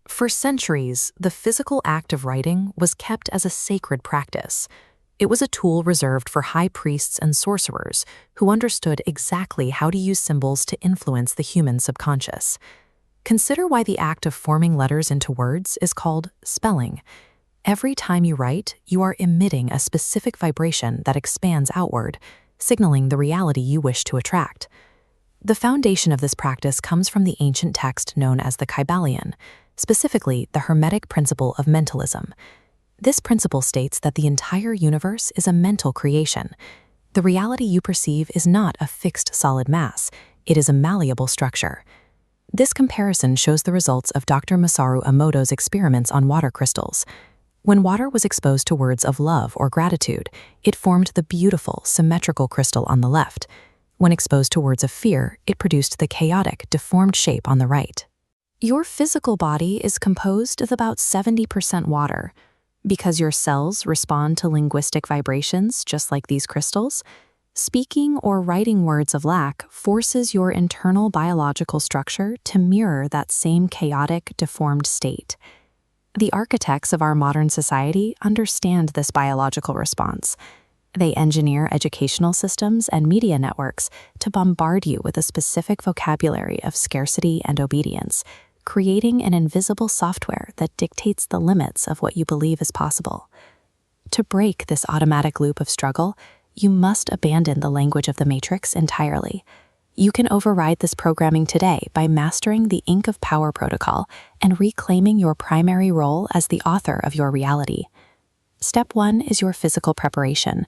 For centuries, the physical act of writing was kept as a sacred practice. It was a tool reserved for high priests and sorcerers who understood exactly how to use symbols to influence the human subconscious. Consider why the act of forming letters into words is called spelling. Every time you write, you are emitting a specific vibration that expands outward, signaling the reality you wish to attract. The foundation of this practice comes from the ancient text known as the Kybalion, specifically the Hermetic Principle of Mentalism. This principle states that the entire universe is a mental creation. The reality you perceive is not a fixed solid mass, it is a malleable structure. This comparison shows the results of Dr. Masaru Emoto's experiments on water crystals. When water was exposed to words of love or gratitude, it formed the beautiful, symmetrical crystal on the left. When exposed to words of fear, it produced the chaotic, deformed shape on the right. Your physical body is composed of about 70% water. Because your cells respond to linguistic vibrations just like these crystals, speaking or writing words of lack forces your internal biological structure to mirror that same chaotic, deformed state. The architects of our modern society understand this biological response. They engineer educational systems and media networks to bombard you with a specific vocabulary of scarcity and obedience, creating an invisible software that dictates the limits of what you believe is possible. To break this automatic loop of struggle, you must abandon the language of the matrix entirely. You can override this programming today by mastering the Ink of Power protocol and reclaiming your primary role as the author of your reality. Step 1 is your physical preparation.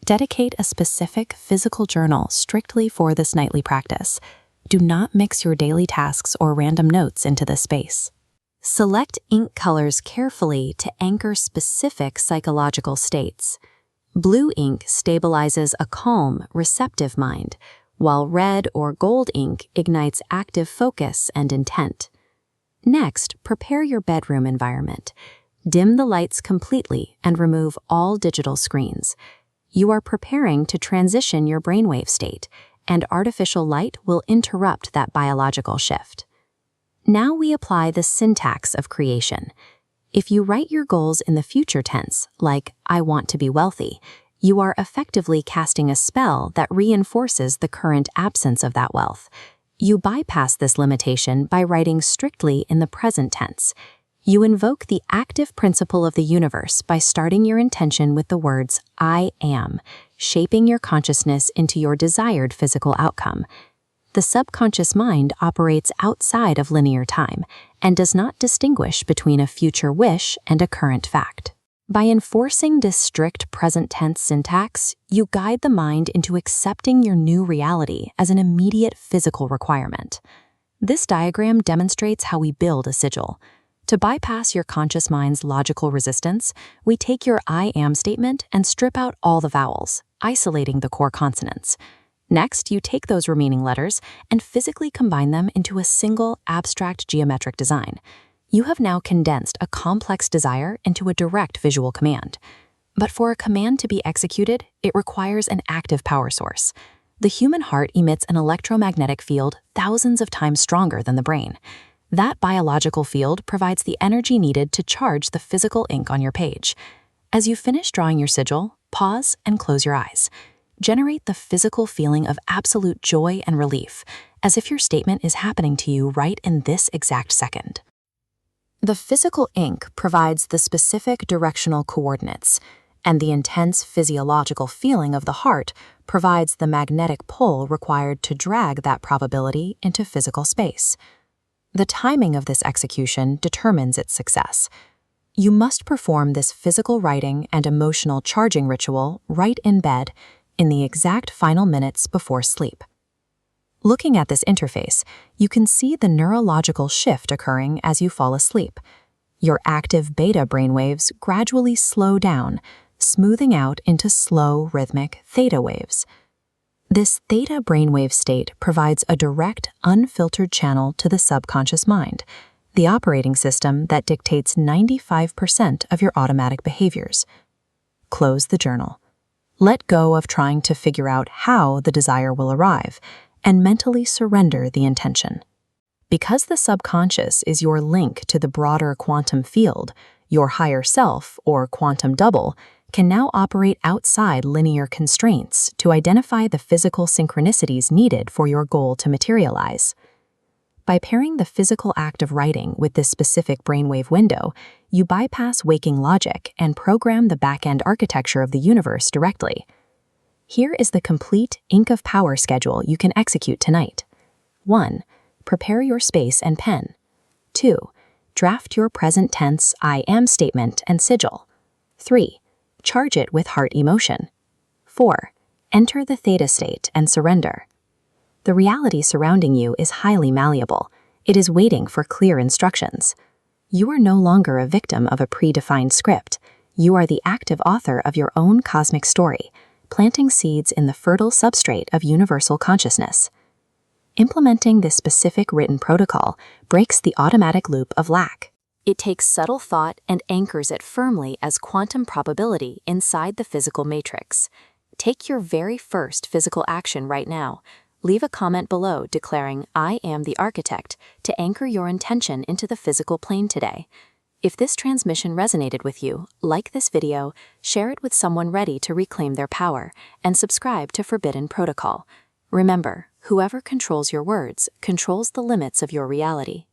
Dedicate a specific physical journal strictly for this nightly practice. Do not mix your daily tasks or random notes into this space. Select ink colors carefully to anchor specific psychological states. Blue ink stabilizes a calm, receptive mind, while red or gold ink ignites active focus and intent. Next, prepare your bedroom environment. Dim the lights completely and remove all digital screens. You are preparing to transition your brainwave state, and artificial light will interrupt that biological shift. Now we apply the syntax of creation. If you write your goals in the future tense, like "I want to be wealthy," you are effectively casting a spell that reinforces the current absence of that wealth. You bypass this limitation by writing strictly in the present tense. You invoke the active principle of the universe by starting your intention with the words "I am," shaping your consciousness into your desired physical outcome. The subconscious mind operates outside of linear time and does not distinguish between a future wish and a current fact. By enforcing this strict present tense syntax, you guide the mind into accepting your new reality as an immediate physical requirement. This diagram demonstrates how we build a sigil. To bypass your conscious mind's logical resistance, we take your "I am" statement and strip out all the vowels, isolating the core consonants. Next, you take those remaining letters and physically combine them into a single abstract geometric design. You have now condensed a complex desire into a direct visual command. But for a command to be executed, it requires an active power source. The human heart emits an electromagnetic field thousands of times stronger than the brain. That biological field provides the energy needed to charge the physical ink on your page. As you finish drawing your sigil, pause and close your eyes. Generate the physical feeling of absolute joy and relief, as if your statement is happening to you right in this exact second. The physical ink provides the specific directional coordinates, and the intense physiological feeling of the heart provides the magnetic pull required to drag that probability into physical space. The timing of this execution determines its success. You must perform this physical writing and emotional charging ritual right in bed in the exact final minutes before sleep. Looking at this interface, you can see the neurological shift occurring as you fall asleep. Your active beta brainwaves gradually slow down, smoothing out into slow, rhythmic theta waves. This theta brainwave state provides a direct, unfiltered channel to the subconscious mind, the operating system that dictates 95% of your automatic behaviors. Close the journal. Let go of trying to figure out how the desire will arrive, and mentally surrender the intention. Because the subconscious is your link to the broader quantum field, your higher self, or quantum double, can now operate outside linear constraints to identify the physical synchronicities needed for your goal to materialize. By pairing the physical act of writing with this specific brainwave window, you bypass waking logic and program the back-end architecture of the universe directly. Here is the complete Ink of Power schedule you can execute tonight. 1. Prepare your space and pen. 2. Draft your present tense I am statement and sigil. 3. Charge it with heart emotion. 4. Enter the theta state and surrender. The reality surrounding you is highly malleable. It is waiting for clear instructions. You are no longer a victim of a predefined script. You are the active author of your own cosmic story, planting seeds in the fertile substrate of universal consciousness. Implementing this specific written protocol breaks the automatic loop of lack. It takes subtle thought and anchors it firmly as quantum probability inside the physical matrix. Take your very first physical action right now. Leave a comment below declaring, "I am the architect," to anchor your intention into the physical plane today. If this transmission resonated with you, like this video, share it with someone ready to reclaim their power, and subscribe to Forbidden Protocol. Remember, whoever controls your words controls the limits of your reality.